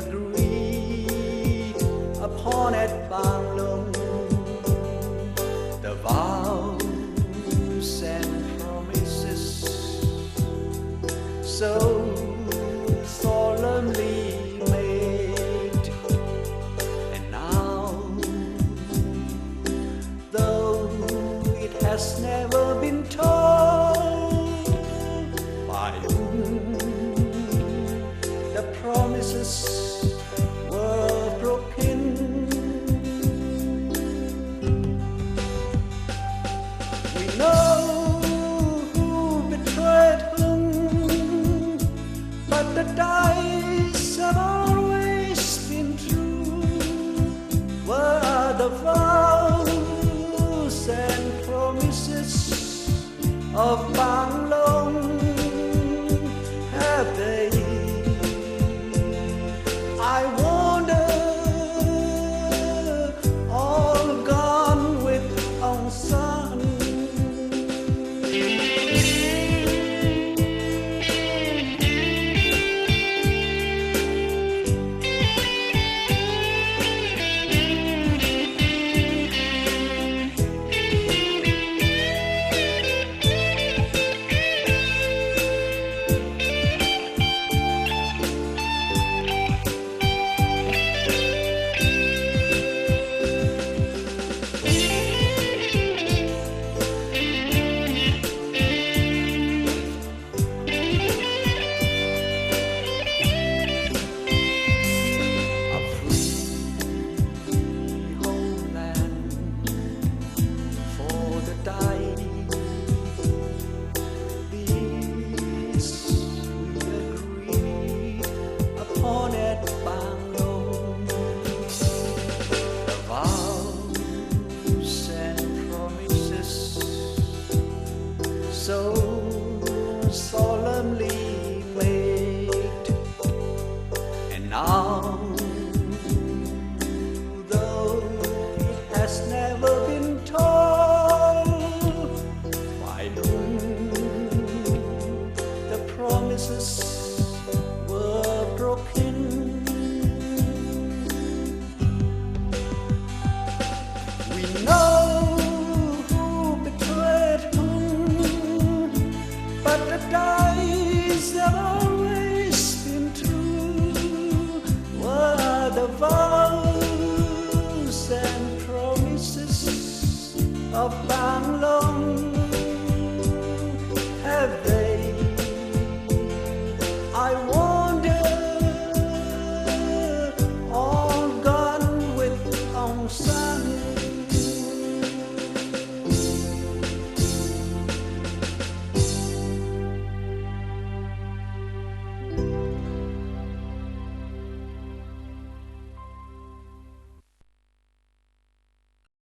agreed upon at Banglong, the vows and promises so solemnly made. And now, though it has never been told by whom the promises were broken, we know who betrayed whom, but the dice have always been true. Were the vows and promises of Banglong, have they? I wonder, all gone with Aung San. So solemnly made, and now, though it has never been told by whom the promises were broken, we know the dice have always been true. Were the vows and promises of Banglong, have they?